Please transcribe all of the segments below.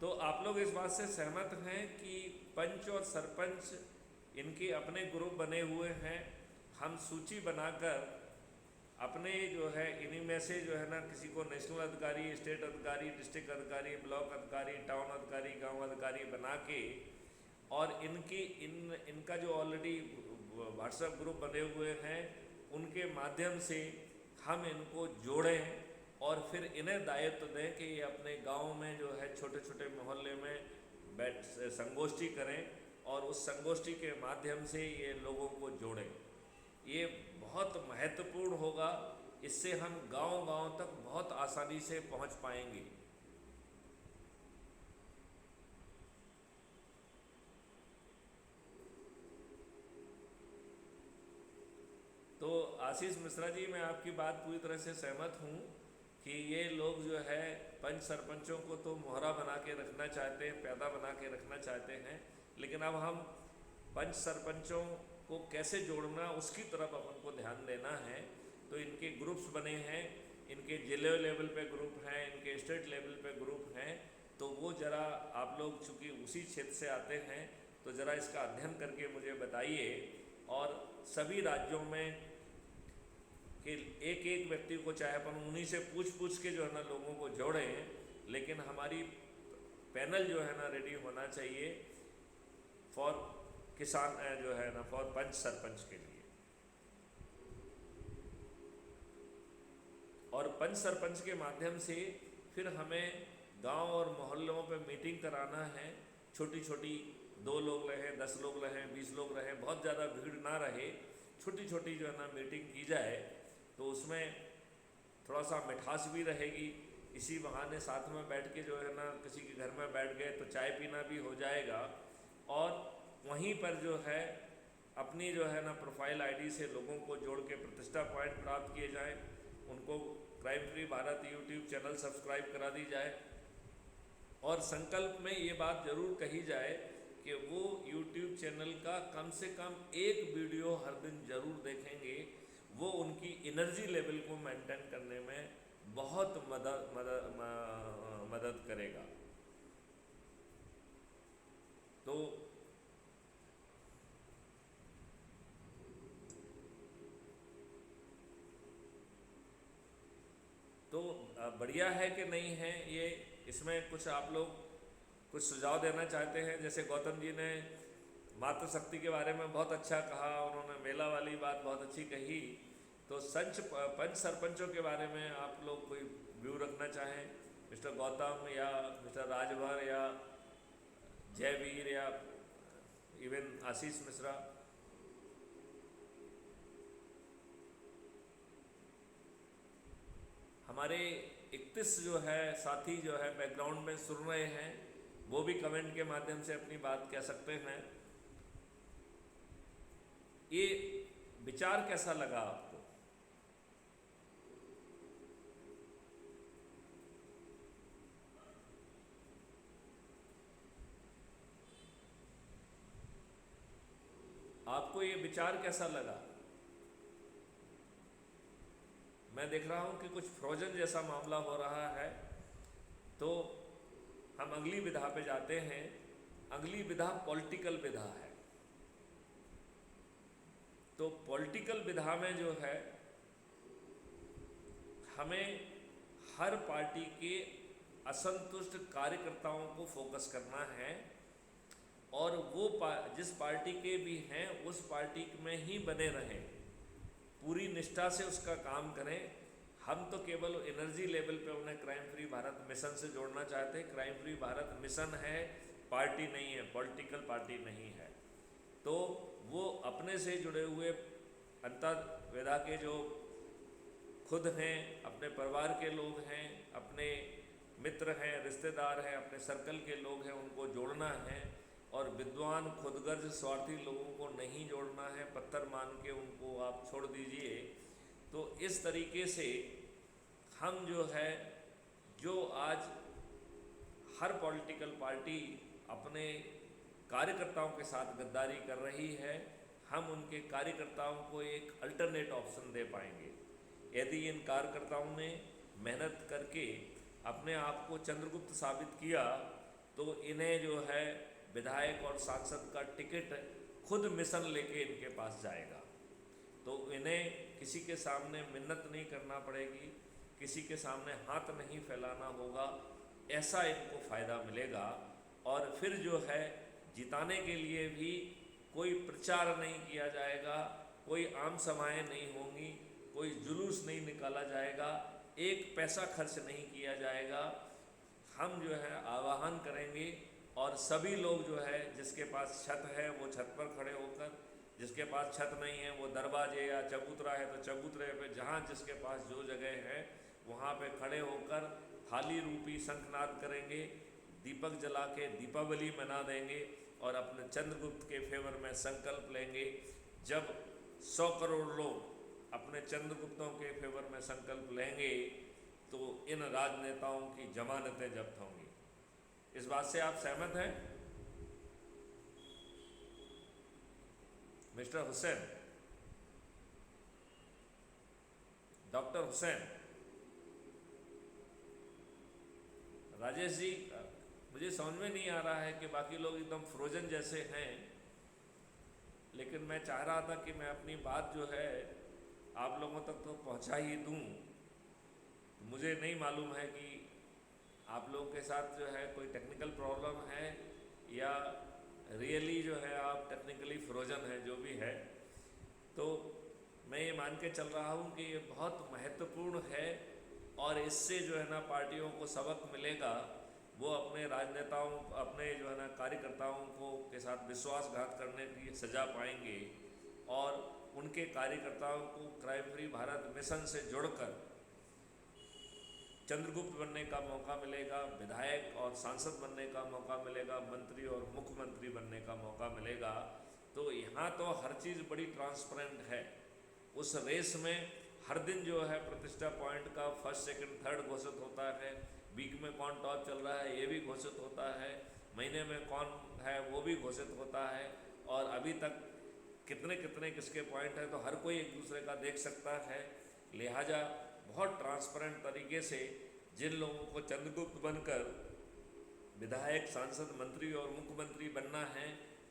तो आप लोग इस बात से सहमत हैं कि पंच और सरपंच इनके अपने ग्रुप बने हुए हैं, हम सूची बनाकर अपने जो है इन्हीं में से जो है ना किसी को नेशनल अधिकारी, स्टेट अधिकारी, डिस्ट्रिक्ट अधिकारी, ब्लॉक अधिकारी, टाउन अधिकारी, गांव अधिकारी बना के और इनका जो ऑलरेडी व्हाट्सएप ग्रुप बने हुए हैं उनके माध्यम से हम इनको जोड़ें और फिर इन्हें दायित्व दें कि ये अपने गांव में जो है छोटे छोटे मोहल्ले में बैठ संगोष्ठी करें और उस संगोष्ठी के माध्यम से ये लोगों को जोड़ें। ये बहुत महत्वपूर्ण होगा, इससे हम गांव-गांव तक बहुत आसानी से पहुंच पाएंगे। तो आशीष मिश्रा जी, मैं आपकी बात पूरी तरह से सहमत हूँ कि ये लोग जो है पंच सरपंचों को तो मोहरा बना के रखना चाहते हैं, पैदा बना के रखना चाहते हैं, लेकिन अब हम पंच सरपंचों को कैसे जोड़ना उसकी तरफ अपन को ध्यान देना है। तो इनके ग्रुप्स बने हैं, इनके जिले लेवल पे ग्रुप हैं, इनके स्टेट लेवल पे ग्रुप हैं, तो वो ज़रा आप लोग चूँकि उसी क्षेत्र से आते हैं तो ज़रा इसका अध्ययन करके मुझे बताइए और सभी राज्यों में कि एक एक व्यक्ति को चाहे अपन उन्हीं से पूछ पूछ के जो है ना लोगों को जोड़ें, लेकिन हमारी पैनल जो है ना रेडी होना चाहिए फॉर किसान जो है ना फॉर पंच सरपंच के लिए। और पंच सरपंच के माध्यम से फिर हमें गांव और मोहल्लों पे मीटिंग कराना है, छोटी छोटी, 2 लोग रहें, 10 लोग रहें, 20 लोग रहें, बहुत ज़्यादा भीड़ ना रहे, छोटी छोटी जो है ना मीटिंग की जाए तो उसमें थोड़ा सा मिठास भी रहेगी। इसी बहाने साथ में बैठ के जो है ना किसी के घर में बैठ गए तो चाय पीना भी हो जाएगा और वहीं पर जो है अपनी जो है ना प्रोफाइल आईडी से लोगों को जोड़ के प्रतिष्ठा पॉइंट प्राप्त किए जाएं, उनको crime free Bharat YouTube channel subscribe करा दी जाए और संकल्प में ये बात ज़रूर कही जाए कि वो यूट्यूब चैनल का कम से कम एक वीडियो हर दिन ज़रूर देखेंगे। वो उनकी एनर्जी लेवल को मेंटेन करने में बहुत मदद करेगा। तो बढ़िया है कि नहीं है ये, इसमें कुछ आप लोग कुछ सुझाव देना चाहते हैं? जैसे गौतम जी ने मातृशक्ति के बारे में बहुत अच्छा कहा, उन्होंने मेला वाली बात बहुत अच्छी कही, तो पंच सरपंचों के बारे में आप लोग कोई व्यू रखना चाहें, मिस्टर गौतम या मिस्टर राजभर या जयवीर या इवन आशीष मिश्रा? हमारे 31 जो है साथी जो है बैकग्राउंड में सुन रहे हैं, वो भी कमेंट के माध्यम से अपनी बात कह सकते हैं। ये विचार कैसा लगा आपको? आपको ये विचार कैसा लगा? मैं देख रहा हूँ कि कुछ फ्रोजन जैसा मामला हो रहा है, तो हम अगली विधा पे जाते हैं। अगली विधा पॉलिटिकल विधा है। तो पॉलिटिकल विधा में जो है हमें हर पार्टी के असंतुष्ट कार्यकर्ताओं को फोकस करना है और वो जिस पार्टी के भी हैं उस पार्टी में ही बने रहें, पूरी निष्ठा से उसका काम करें। हम तो केवल एनर्जी लेवल पे उन्हें क्राइम फ्री भारत मिशन से जोड़ना चाहते हैं। क्राइम फ्री भारत मिशन है, पार्टी नहीं है, पॉलिटिकल पार्टी नहीं है। तो वो अपने से जुड़े हुए अंतर्वेदा के जो खुद हैं, अपने परिवार के लोग हैं, अपने मित्र हैं, रिश्तेदार हैं, अपने सर्कल के लोग हैं, उनको जोड़ना है और विद्वान खुदगर्ज स्वार्थी लोगों को नहीं जोड़ना है, पत्थर मान के उनको आप छोड़ दीजिए। तो इस तरीके से हम जो है, जो आज हर पॉलिटिकल पार्टी अपने कार्यकर्ताओं के साथ गद्दारी कर रही है, हम उनके कार्यकर्ताओं को एक अल्टरनेट ऑप्शन दे पाएंगे यदि इन कार्यकर्ताओं ने मेहनत करके अपने आप को चंद्रगुप्त साबित किया। तो इन्हें जो है विधायक और सांसद का टिकट खुद मिशन लेके इनके पास जाएगा। तो इन्हें किसी के सामने मिन्नत नहीं करना पड़ेगी, किसी के सामने हाथ नहीं फैलाना होगा, ऐसा इनको फ़ायदा मिलेगा। और फिर जो है जिताने के लिए भी कोई प्रचार नहीं किया जाएगा, कोई आम सभाएं नहीं होंगी, कोई जुलूस नहीं निकाला जाएगा, एक पैसा खर्च नहीं किया जाएगा। हम जो है आह्वान करेंगे और सभी लोग जो है जिसके पास छत है वो छत पर खड़े होकर, जिसके पास छत नहीं है वो दरवाजे या चबूतरा है तो चबूतरे पे, जहाँ जिसके पास जो जगह है वहाँ पे खड़े होकर थाली रूपी शंखनाद करेंगे, दीपक जला के दीपावली मना देंगे और अपने चंद्रगुप्त के फेवर में संकल्प लेंगे। जब 100 करोड़ लोग अपने चंद्रगुप्तों के फेवर में संकल्प लेंगे तो इन राजनेताओं की जमानतें जब्त होंगी। इस बात से आप सहमत हैं? मिस्टर हुसैन, डॉक्टर हुसैन, राजेश जी, मुझे समझ में नहीं आ रहा है कि बाकी लोग एकदम फ्रोजन जैसे हैं, लेकिन मैं चाह रहा था कि मैं अपनी बात जो है आप लोगों तक तो पहुंचा ही दूं। मुझे नहीं मालूम है कि आप लोगों के साथ जो है कोई टेक्निकल प्रॉब्लम है या रियली जो है आप टेक्निकली फ्रोजन है, जो भी है। तो मैं ये मान के चल रहा हूँ कि ये बहुत महत्वपूर्ण है और इससे जो है ना पार्टियों को सबक मिलेगा। वो अपने राजनेताओं, अपने जो है ना कार्यकर्ताओं को के साथ विश्वासघात करने की सज़ा पाएंगे और उनके कार्यकर्ताओं को क्राइम फ्री भारत मिशन से जुड़कर चंद्रगुप्त बनने का मौका मिलेगा, विधायक और सांसद बनने का मौका मिलेगा, मंत्री और मुख्यमंत्री बनने का मौका मिलेगा। तो यहाँ तो हर चीज़ बड़ी ट्रांसपेरेंट है। उस रेस में हर दिन जो है प्रतिष्ठा पॉइंट का फर्स्ट सेकंड थर्ड घोषित होता है, वीक में कौन टॉप चल रहा है ये भी घोषित होता है, महीने में कौन है वो भी घोषित होता है, और अभी तक कितने कितने किसके पॉइंट हैं तो हर कोई एक दूसरे का देख सकता है। लिहाजा बहुत ट्रांसपेरेंट तरीके से जिन लोगों को चंद्रगुप्त बनकर विधायक, सांसद, मंत्री और मुख्यमंत्री बनना है,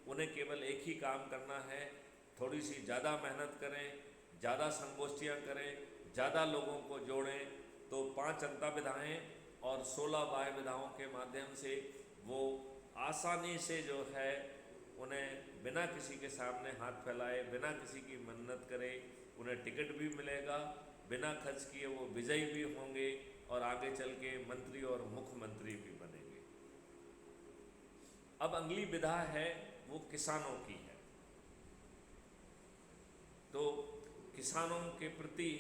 उन्हें केवल एक ही काम करना है, थोड़ी सी ज़्यादा मेहनत करें, ज़्यादा संगोष्ठियाँ करें, ज़्यादा लोगों को जोड़ें, तो 5 जनता विधाएँ और 16 बाह्य विधाओं के माध्यम से वो आसानी से जो है उन्हें बिना किसी के सामने हाथ फैलाए, बिना किसी की मन्नत करे, उन्हें टिकट भी मिलेगा, बिना खर्च किए वो विजयी भी होंगे और आगे चल के मंत्री और मुख्यमंत्री भी बनेंगे। अब अगली विधा है वो किसानों की है। तो किसानों के प्रति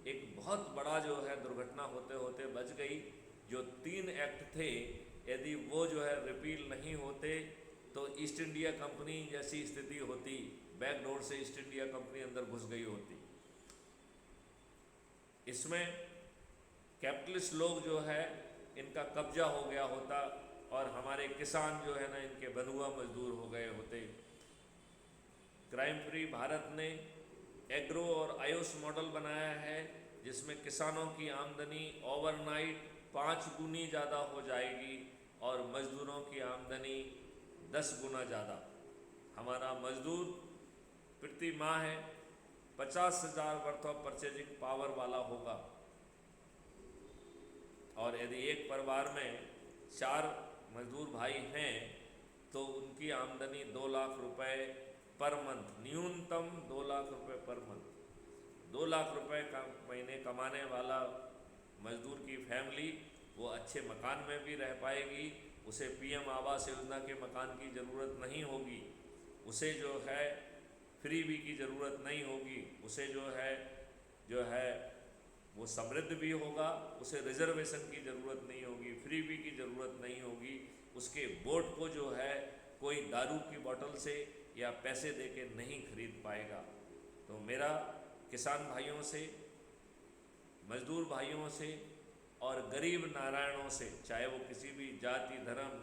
एक बहुत बड़ा जो है दुर्घटना होते होते बच गई। जो 3 एक्ट थे, यदि वो जो है रिपील नहीं होते तो ईस्ट इंडिया कंपनी जैसी स्थिति होती, बैकडोर से ईस्ट इंडिया कंपनी अंदर घुस गई होती। इसमें कैपिटलिस्ट लोग जो है इनका कब्जा हो गया होता और हमारे किसान जो है ना इनके बंधुआ मजदूर हो गए होते। क्राइम फ्री भारत ने एग्रो और आयुष मॉडल बनाया है जिसमें किसानों की आमदनी ओवरनाइट 5 गुनी ज़्यादा हो जाएगी और मजदूरों की आमदनी 10 गुना ज़्यादा। हमारा मजदूर प्रति माह है 50,000 वर्थ ऑफ परचेजिंग पावर वाला होगा और यदि एक परिवार में 4 मजदूर भाई हैं तो उनकी आमदनी 2 लाख रुपए पर मंथ, न्यूनतम 2 लाख रुपए पर मंथ। 2 लाख रुपए का महीने कमाने वाला मजदूर की फैमिली वो अच्छे मकान में भी रह पाएगी, उसे पीएम आवास योजना के मकान की ज़रूरत नहीं होगी, उसे जो है फ्रीबी की ज़रूरत नहीं होगी, उसे जो है वो समृद्ध भी होगा, उसे रिजर्वेशन की ज़रूरत नहीं होगी, फ्रीबी की ज़रूरत नहीं होगी, उसके वोट को जो है कोई दारू की बोतल से या पैसे दे के नहीं खरीद पाएगा। तो मेरा किसान भाइयों से, मजदूर भाइयों से और गरीब नारायणों से, चाहे वो किसी भी जाति धर्म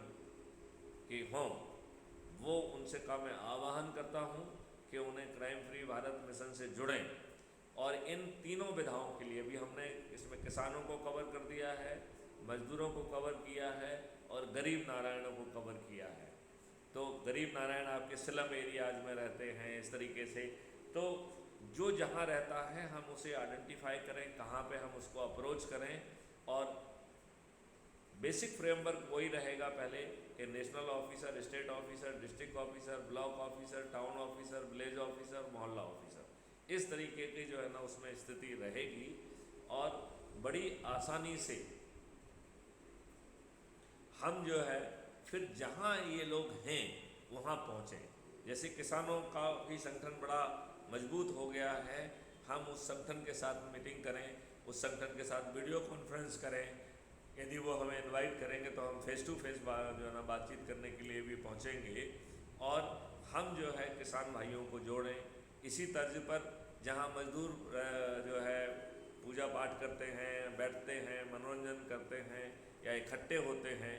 के हों, वो उनसे का मैं आह्वान करता हूँ कि उन्हें क्राइम फ्री भारत मिशन से जुड़ें। और इन तीनों विधाओं के लिए भी हमने इसमें किसानों को कवर कर दिया है, मजदूरों को कवर किया है और गरीब नारायणों को कवर किया है। तो गरीब नारायण आपके स्लम एरियाज में रहते हैं इस तरीके से। तो जो जहाँ रहता है हम उसे आइडेंटिफाई करें, कहाँ पे हम उसको अप्रोच करें, और बेसिक फ्रेमवर्क वही रहेगा पहले कि national officer, state officer, district officer, block officer, town officer, village officer, मोहल्ला ऑफिसर, इस तरीके की जो है ना उसमें स्थिति रहेगी और बड़ी आसानी से हम जो है फिर जहाँ ये लोग हैं वहाँ पहुँचें। जैसे किसानों का भी संगठन बड़ा मजबूत हो गया है, हम उस संगठन के साथ मीटिंग करें, उस संगठन के साथ वीडियो कॉन्फ्रेंस करें, यदि वो हमें इनवाइट करेंगे तो हम फेस टू फेस जो है ना बातचीत करने के लिए भी पहुँचेंगे, और हम जो है किसान भाइयों को जोड़ें। इसी तर्ज पर जहाँ मजदूर जो है पूजा पाठ करते हैं, बैठते हैं, मनोरंजन करते हैं या इकट्ठे होते हैं,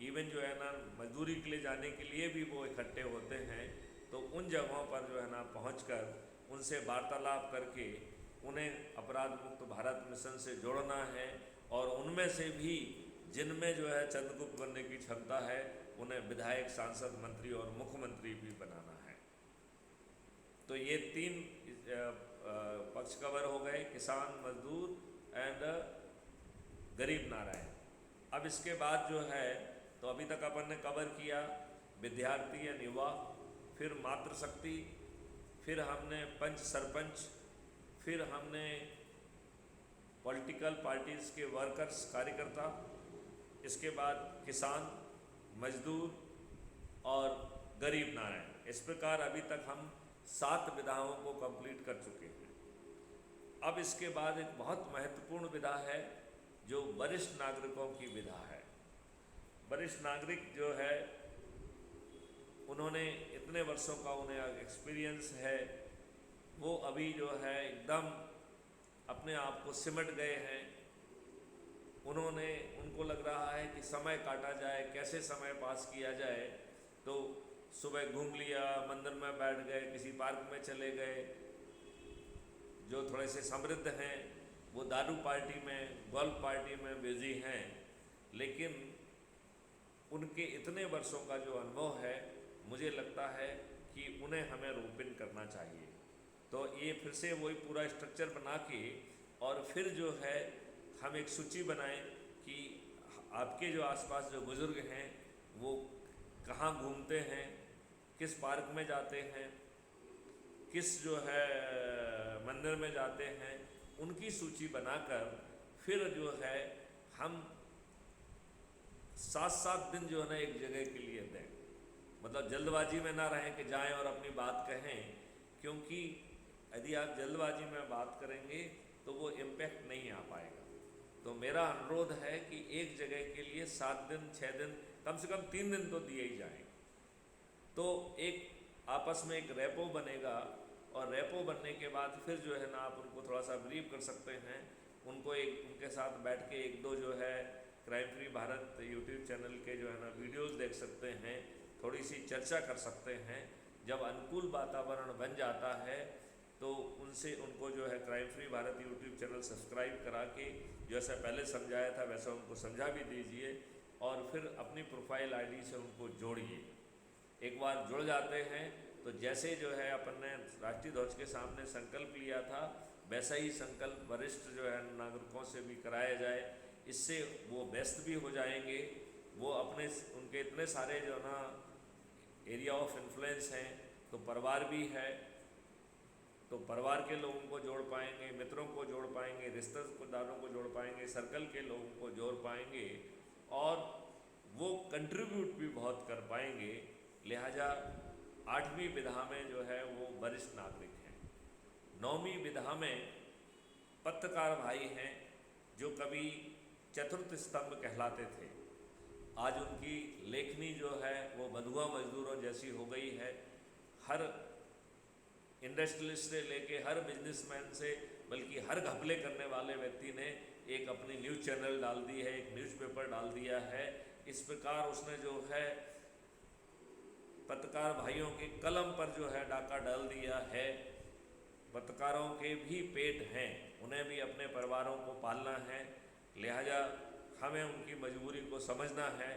इवन जो है ना मजदूरी के लिए जाने के लिए भी वो इकट्ठे होते हैं, तो उन जगहों पर जो है ना पहुंचकर उनसे वार्तालाप करके उन्हें अपराध मुक्त भारत मिशन से जोड़ना है, और उनमें से भी जिनमें जो है चंद्रगुप्त बनने की क्षमता है उन्हें विधायक, सांसद, मंत्री और मुख्यमंत्री भी बनाना है। तो ये तीन पक्ष कवर हो गए, किसान, मजदूर एंड गरीब नारायण। अब इसके बाद जो है तो अभी तक अपन ने कवर किया विद्यार्थी या युवा, फिर मातृशक्ति, फिर हमने पंच सरपंच, फिर हमने पॉलिटिकल पार्टीज़ के वर्कर्स, कार्यकर्ता, इसके बाद किसान, मजदूर और गरीब नारायण। इस प्रकार अभी तक हम 7 विधाओं को कंप्लीट कर चुके हैं। अब इसके बाद एक बहुत महत्वपूर्ण विधा है जो वरिष्ठ नागरिकों की विधा है। वरिष्ठ नागरिक जो है उन्होंने इतने वर्षों का उन्हें एक्सपीरियंस है, वो अभी जो है एकदम अपने आप को सिमट गए हैं। उनको लग रहा है कि समय काटा जाए, कैसे समय पास किया जाए। तो सुबह घूम लिया, मंदिर में बैठ गए, किसी पार्क में चले गए। जो थोड़े से समृद्ध हैं वो दारू पार्टी में, गोल्फ पार्टी में बिजी हैं, लेकिन उनके इतने वर्षों का जो अनुभव है, मुझे लगता है कि उन्हें हमें रोपिन करना चाहिए। तो ये फिर से वही पूरा स्ट्रक्चर बना के और फिर जो है हम एक सूची बनाएं कि आपके जो आसपास जो बुज़ुर्ग हैं वो कहाँ घूमते हैं, किस पार्क में जाते हैं, किस जो है मंदिर में जाते हैं, उनकी सूची बनाकर फिर जो है हम 7-7 दिन जो है ना एक जगह के लिए दें। मतलब जल्दबाजी में ना रहें कि जाएं और अपनी बात कहें, क्योंकि यदि आप जल्दबाजी में बात करेंगे तो वो इम्पैक्ट नहीं आ पाएगा। तो मेरा अनुरोध है कि एक जगह के लिए 7 दिन, 6 दिन, कम से कम 3 दिन तो दिए ही जाएं। तो एक आपस में एक रेपो बनेगा, और रेपो बनने के बाद फिर जो है ना आप उनको थोड़ा सा ब्रीफ कर सकते हैं। उनके साथ बैठ के 1-2 जो है crime free Bharat YouTube channel के जो है ना वीडियोस देख सकते हैं, थोड़ी सी चर्चा कर सकते हैं। जब अनुकूल वातावरण बन जाता है तो उनको जो है crime free Bharat YouTube channel subscribe करा के जैसा पहले समझाया था वैसा उनको समझा भी दीजिए, और फिर अपनी प्रोफाइल आईडी से उनको जोड़िए। एक बार जुड़ जाते हैं तो जैसे जो है अपन ने राष्ट्रीय ध्वज के सामने संकल्प लिया था, वैसा ही संकल्प वरिष्ठ जो है नागरिकों से भी कराया जाए। इससे वो व्यस्त भी हो जाएंगे, वो उनके इतने सारे जो ना एरिया ऑफ इन्फ्लुएंस हैं, तो परिवार भी है, तो परिवार के लोगों को जोड़ पाएंगे, मित्रों को जोड़ पाएंगे, रिश्तेदारों को जोड़ पाएंगे, सर्कल के लोगों को जोड़ पाएंगे, और वो कंट्रीब्यूट भी बहुत कर पाएंगे। लिहाजा 8वीं विधा में जो है वो वरिष्ठ नागरिक हैं। 9वीं विधा में पत्रकार भाई हैं जो कभी चतुर्थ स्तंभ कहलाते थे। आज उनकी लेखनी जो है वो बंधुआ मजदूरों जैसी हो गई है। हर इंडस्ट्रियलिस्ट से लेके हर बिजनेसमैन से, बल्कि हर घपले करने वाले व्यक्ति ने एक अपनी न्यूज़ चैनल डाल दी है, एक न्यूज़पेपर डाल दिया है। इस प्रकार उसने जो है पत्रकार भाइयों के कलम पर जो है डाका डाल दिया है। पत्रकारों के भी पेट हैं, उन्हें भी अपने परिवारों को पालना है, लिहाजा हमें उनकी मजबूरी को समझना है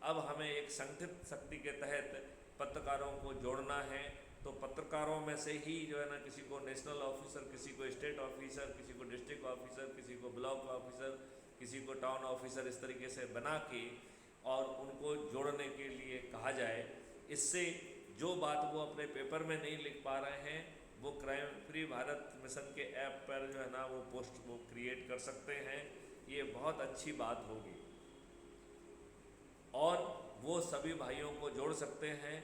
अब हमें एक संगठित शक्ति के तहत पत्रकारों को जोड़ना है। तो पत्रकारों में से ही जो है ना, किसी को नेशनल ऑफिसर, किसी को स्टेट ऑफिसर, किसी को डिस्ट्रिक्ट ऑफिसर, किसी को ब्लॉक ऑफिसर, किसी को टाउन ऑफिसर, इस तरीके से बना के और उनको जोड़ने के लिए कहा जाए। इससे जो बात वो अपने पेपर में नहीं लिख पा रहे हैं, वो क्राइम फ्री भारत मिशन के ऐप पर जो है ना वो पोस्ट वो क्रिएट कर सकते हैं। ये बहुत अच्छी बात होगी और वो सभी भाइयों को जोड़ सकते हैं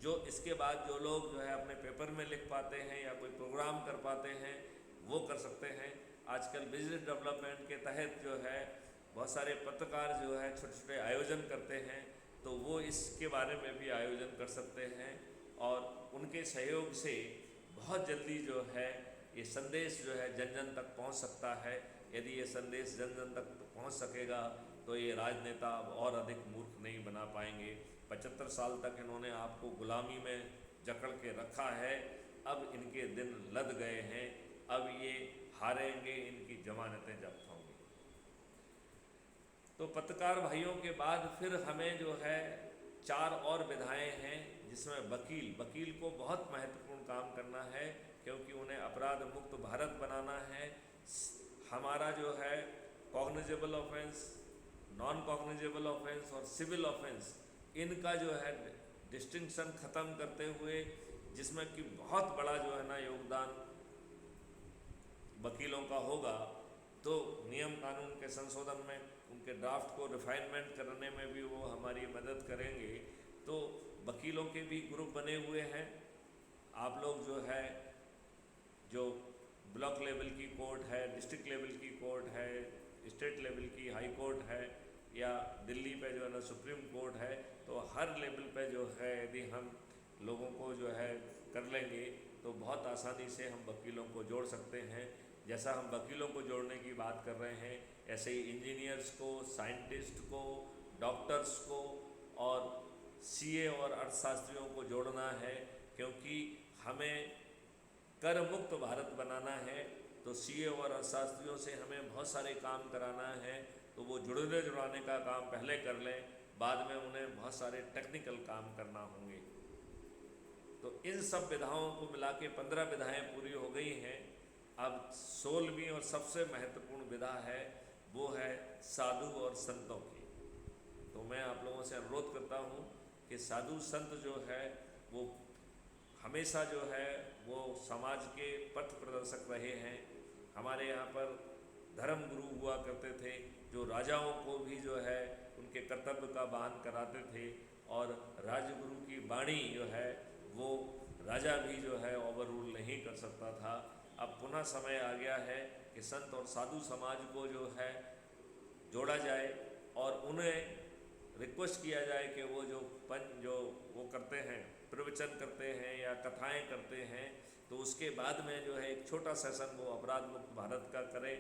जो इसके बाद जो लोग जो है अपने पेपर में लिख पाते हैं या कोई प्रोग्राम कर पाते हैं, वो कर सकते हैं। आजकल बिजनेस डेवलपमेंट के तहत जो है बहुत सारे पत्रकार जो है छोटे छोटे आयोजन करते हैं, तो वो इसके बारे में भी आयोजन कर सकते हैं और उनके सहयोग से बहुत जल्दी जो है ये संदेश जो है जन जन तक पहुंच सकता है। यदि ये संदेश जन जन तक पहुंच सकेगा तो ये राजनेता अब और अधिक मूर्ख नहीं बना पाएंगे। 75 साल तक इन्होंने आपको गुलामी में जकड़ के रखा है, अब इनके दिन लद गए हैं, अब ये हारेंगे, इनकी जमानतें जब्त होंगी। तो पत्रकार भाइयों के बाद फिर हमें जो है 4 और विधाएं हैं, जिसमें वकील को बहुत महत्वपूर्ण काम करना है, क्योंकि उन्हें अपराध मुक्त भारत बनाना है। हमारा जो है cognizable offence, non cognizable offence और सिविल ऑफेंस, इनका जो है डिस्टिंक्शन ख़त्म करते हुए, जिसमें कि बहुत बड़ा जो है ना योगदान वकीलों का होगा, तो नियम कानून के संशोधन में उनके ड्राफ्ट को रिफाइनमेंट करने में भी वो हमारी मदद करेंगे। तो वकीलों के भी ग्रुप बने हुए हैं। आप लोग जो है जो ब्लॉक लेवल की कोर्ट है, डिस्ट्रिक्ट लेवल की कोर्ट है, स्टेट लेवल की हाई कोर्ट है, या दिल्ली पे जो है ना सुप्रीम कोर्ट है, तो हर लेवल पे जो है यदि हम लोगों को जो है कर लेंगे तो बहुत आसानी से हम वकीलों को जोड़ सकते हैं। जैसा हम वकीलों को जोड़ने की बात कर रहे हैं, ऐसे ही इंजीनियर्स को, साइंटिस्ट को, डॉक्टर्स को और सीए और अर्थशास्त्रियों को जोड़ना है, क्योंकि हमें कर मुक्त भारत बनाना है। तो सीए और अर्थशास्त्रियों से हमें बहुत सारे काम कराना है, तो वो जुड़ाने का काम पहले कर लें, बाद में उन्हें बहुत सारे टेक्निकल काम करना होंगे। तो इन सब विधाओं को मिला के 15 विधाएँ पूरी हो गई हैं। अब 16वीं और सबसे महत्वपूर्ण विधा है, वो है साधु और संतों की। तो मैं आप लोगों से अनुरोध करता हूँ कि साधु संत जो है वो हमेशा जो है वो समाज के पथ प्रदर्शक रहे हैं। हमारे यहाँ पर धर्म गुरु हुआ करते थे, जो राजाओं को भी जो है उनके कर्तव्य का बयान कराते थे, और राजगुरु की वाणी जो है वो राजा भी जो है ओवर रूल नहीं कर सकता था। अब पुनः समय आ गया है कि संत और साधु समाज को जो है जोड़ा जाए और उन्हें रिक्वेस्ट किया जाए कि वो जो वो करते हैं, प्रवचन करते हैं या कथाएं करते हैं, तो उसके बाद में जो है एक छोटा सेशन वो अपराध मुक्त भारत का करें।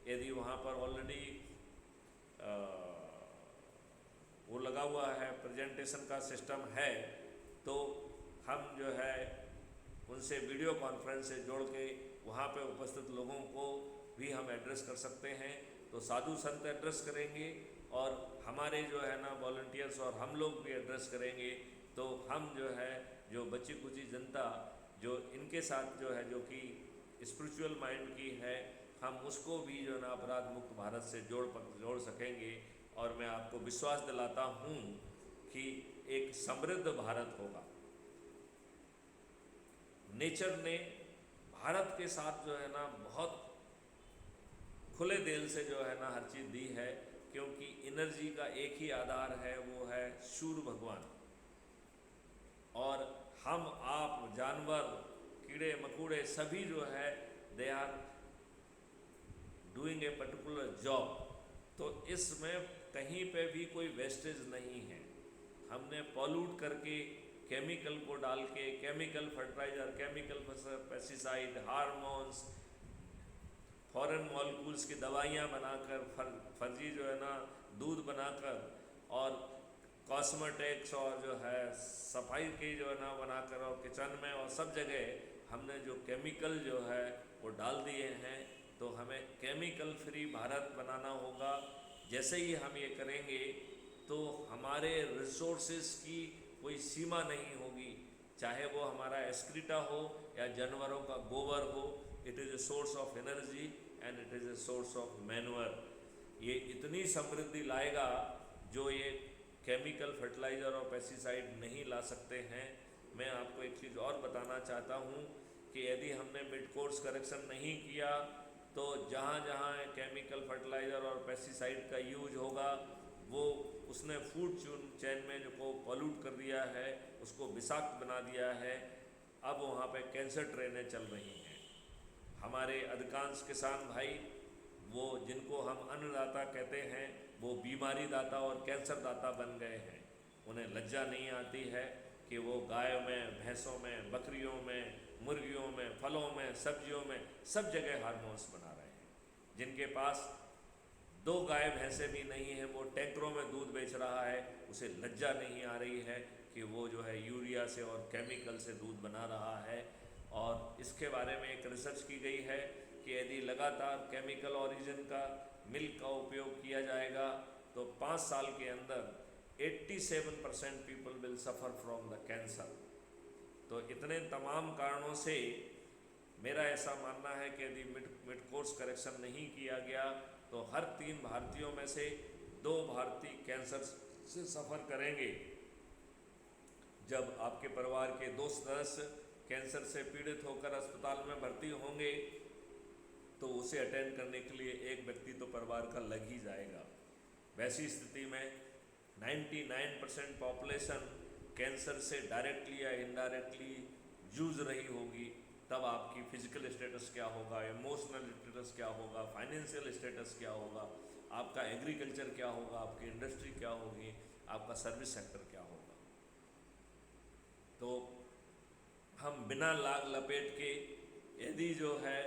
यदि वहाँ पर ऑलरेडी वो लगा हुआ है, प्रेजेंटेशन का सिस्टम है, तो हम जो है उनसे वीडियो कॉन्फ्रेंस से जोड़ के वहाँ पे उपस्थित लोगों को भी हम एड्रेस कर सकते हैं। तो साधु संत एड्रेस करेंगे और हमारे जो है ना वॉलंटियर्स और हम लोग भी एड्रेस करेंगे। तो हम जो है जो बच्ची कुची जनता जो इनके साथ जो है, जो कि स्पिरिचुअल माइंड की है, हम उसको भी जो है ना अपराध मुक्त भारत से जोड़ सकेंगे। और मैं आपको विश्वास दिलाता हूँ कि एक समृद्ध भारत होगा। नेचर ने भारत के साथ जो है ना बहुत खुले दिल से जो है ना हर चीज़ दी है, क्योंकि एनर्जी का एक ही आधार है, वो है सूर्य भगवान। और हम आप जानवर, कीड़े मकोड़े सभी जो है they are doing a particular job. तो इसमें कहीं पे भी कोई वेस्टेज नहीं है। हमने पॉल्यूट करके केमिकल को डाल के, chemical fertiliser, chemical pesticide, hormones, foreign molecules की दवाइयाँ बनाकर, फर्जी जो है ना दूध बनाकर, और कॉस्मेटिक्स और जो है सफाई की जो है ना बनाकर, और किचन में और सब जगह हमने जो केमिकल जो है वो डाल दिए हैं। तो हमें केमिकल फ्री भारत बनाना होगा। जैसे ही हम ये करेंगे तो हमारे रिसोर्सेस की कोई सीमा नहीं होगी, चाहे वो हमारा एक्सक्रीटा हो या जानवरों का गोबर हो। It is a source of energy and it is a source of manure. ये इतनी समृद्धि लाएगा जो ये केमिकल फर्टिलाइज़र और पेस्टिसाइड नहीं ला सकते हैं। मैं आपको एक चीज़ और बताना चाहता हूँ कि यदि हमने मिड कोर्स करेक्शन नहीं किया तो जहाँ जहाँ केमिकल फर्टिलाइज़र और पेस्टिसाइड का यूज होगा वो उसने फूड चेन में जो को पॉल्यूट कर दिया है, उसको विषाक्त बना दिया है। अब वहाँ पे कैंसर ट्रेनें चल रही हैं। हमारे अधिकांश किसान भाई वो जिनको हम अन्नदाता कहते हैं वो बीमारी दाता और कैंसर दाता बन गए हैं। उन्हें लज्जा नहीं आती है कि वो गायों में, भैंसों में, बकरियों में, मुर्गियों में, फलों में, सब्जियों में सब जगह हार्मोन्स बना रहे हैं। जिनके पास 2 गाय भैंसे भी नहीं है वो टैंकरों में दूध बेच रहा है, उसे लज्जा नहीं आ रही है कि वो जो है यूरिया से और केमिकल से दूध बना रहा है। और इसके बारे में एक रिसर्च की गई है कि यदि लगातार केमिकल ओरिजिन का मिल्क का उपयोग किया जाएगा तो 5 साल के अंदर 87% people will suffer from the cancer. तो इतने तमाम कारणों से मेरा ऐसा मानना है कि यदि मिड कोर्स करेक्शन नहीं किया गया तो हर 3 भारतीयों में से 2 भारतीय कैंसर से सफ़र करेंगे। जब आपके परिवार के 2 सदस्य कैंसर से पीड़ित होकर अस्पताल में भर्ती होंगे तो उसे अटेंड करने के लिए एक व्यक्ति तो परिवार का लग ही जाएगा। वैसी स्थिति में 99% पॉपुलेशन कैंसर से डायरेक्टली या इनडायरेक्टली जूझ रही होगी। तब आपकी फिजिकल स्टेटस क्या होगा, इमोशनल स्टेटस क्या होगा, फाइनेंशियल स्टेटस क्या होगा, आपका एग्रीकल्चर क्या होगा, आपकी इंडस्ट्री क्या होगी, आपका सर्विस सेक्टर क्या होगा। तो हम बिना लाग लपेट के यदि जो है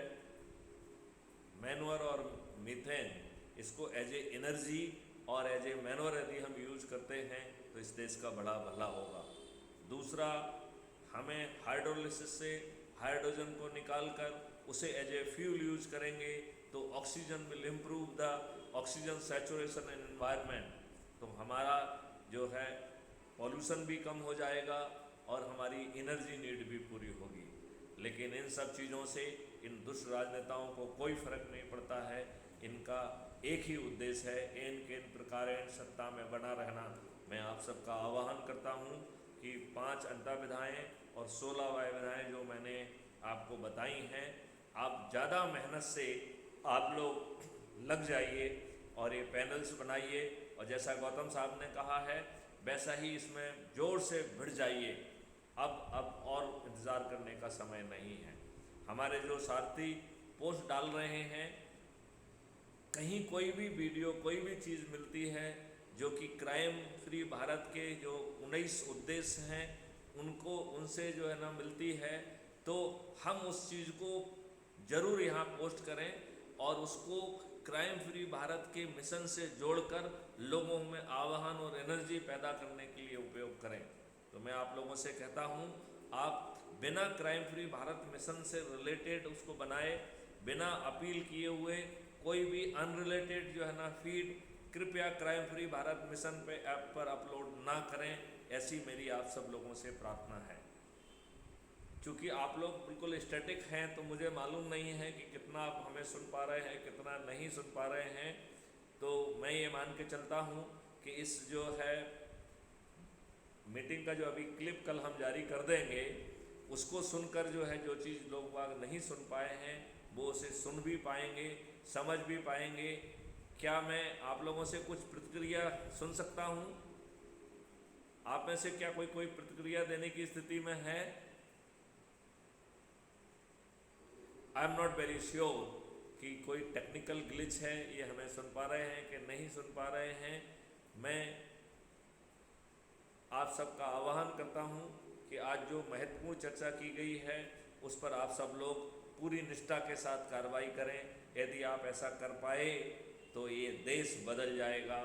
मैन्योर और मीथेन इसको एज ए एनर्जी और एज ए मैन्योर यदि हम यूज करते हैं तो इस देश का बड़ा भला होगा। दूसरा, हमें हाइड्रोलिसिस से हाइड्रोजन को निकालकर उसे एज ए फ्यूल यूज करेंगे तो oxygen will improve the oxygen saturation in environment. तो हमारा जो है पॉल्यूशन भी कम हो जाएगा और हमारी एनर्जी नीड भी पूरी होगी। लेकिन इन सब चीज़ों से इन दुष्ट राजनेताओं को कोई फर्क नहीं पड़ता है। इनका एक ही उद्देश्य है, इन के प्रकार सत्ता में बना रहना। मैं आप सबका आह्वान करता हूँ कि 5 अड्डा विधाएँ और 16 वाय विधाएँ जो मैंने आपको बताई हैं, आप ज़्यादा मेहनत से आप लोग लग जाइए और ये पैनल्स बनाइए और जैसा गौतम साहब ने कहा है वैसा ही इसमें ज़ोर से भिड़ जाइए। अब और इंतज़ार करने का समय नहीं है। हमारे जो सारथी पोस्ट डाल रहे हैं, कहीं कोई भी वीडियो, कोई भी चीज़ मिलती है जो कि क्राइम फ्री भारत के जो 19 उद्देश्य हैं उनको उनसे जो है ना मिलती है, तो हम उस चीज़ को ज़रूर यहाँ पोस्ट करें और उसको क्राइम फ्री भारत के मिशन से जोड़कर लोगों में आह्वान और एनर्जी पैदा करने के लिए उपयोग करें। तो मैं आप लोगों से कहता हूँ, आप बिना क्राइम फ्री भारत मिशन से रिलेटेड उसको बनाए, बिना अपील किए हुए कोई भी अनरिलेटेड जो है ना फीड कृपया क्राइम फ्री भारत मिशन पे ऐप पर अपलोड ना करें, ऐसी मेरी आप सब लोगों से प्रार्थना है। क्योंकि आप लोग बिल्कुल स्टैटिक हैं तो मुझे मालूम नहीं है कि कितना आप हमें सुन पा रहे हैं, कितना नहीं सुन पा रहे हैं। तो मैं ये मान के चलता हूँ कि इस जो है मीटिंग का जो अभी क्लिप कल हम जारी कर देंगे, उसको सुनकर जो है जो चीज़ लोग बाग नहीं सुन पाए हैं वो उसे सुन भी पाएंगे, समझ भी पाएंगे। क्या मैं आप लोगों से कुछ प्रतिक्रिया सुन सकता हूँ? आप में से क्या कोई प्रतिक्रिया देने की स्थिति में है? I am not very sure कि कोई टेक्निकल ग्लिच है, ये हमें सुन पा रहे हैं कि नहीं सुन पा रहे हैं। मैं आप सबका आह्वान करता हूं कि आज जो महत्वपूर्ण चर्चा की गई है उस पर आप सब लोग पूरी निष्ठा के साथ कार्रवाई करें। यदि आप ऐसा कर पाए तो ये देश बदल जाएगा।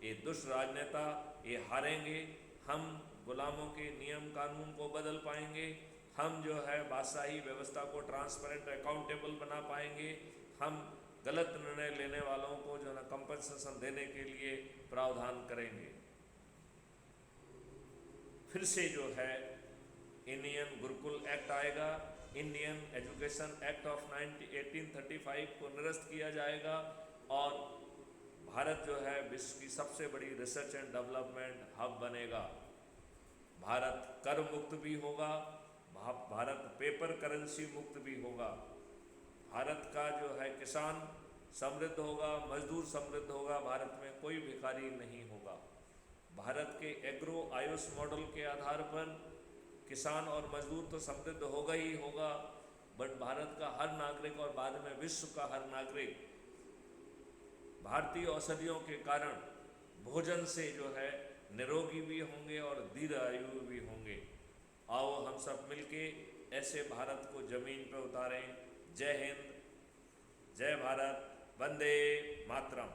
ये दुष्ट राजनेता ये हारेंगे। हम गुलामों के नियम कानून को बदल पाएंगे। हम जो है बादशाही व्यवस्था को ट्रांसपेरेंट, अकाउंटेबल बना पाएंगे। हम गलत निर्णय लेने वालों को जो है कंपनसेशन देने के लिए प्रावधान करेंगे। फिर से जो है इंडियन गुरुकुल एक्ट आएगा, इंडियन एजुकेशन एक्ट ऑफ 1835 को निरस्त किया जाएगा और भारत जो है विश्व की सबसे बड़ी रिसर्च एंड डेवलपमेंट हब बनेगा। भारत कर मुक्त भी होगा, भारत पेपर करेंसी मुक्त भी होगा, भारत का जो है किसान समृद्ध होगा, मजदूर समृद्ध होगा, भारत में कोई भिखारी नहीं होगा। भारत के एग्रो आयुष मॉडल के आधार पर किसान और मजदूर तो समृद्ध होगा ही होगा, बट भारत का हर नागरिक और बाद में विश्व का हर नागरिक भारतीय औषधियों के कारण भोजन से जो है निरोगी भी होंगे और दीर्घायु भी होंगे। आओ हम सब मिलके ऐसे भारत को जमीन पर उतारें। जय हिंद, जय भारत, वंदे मातरम।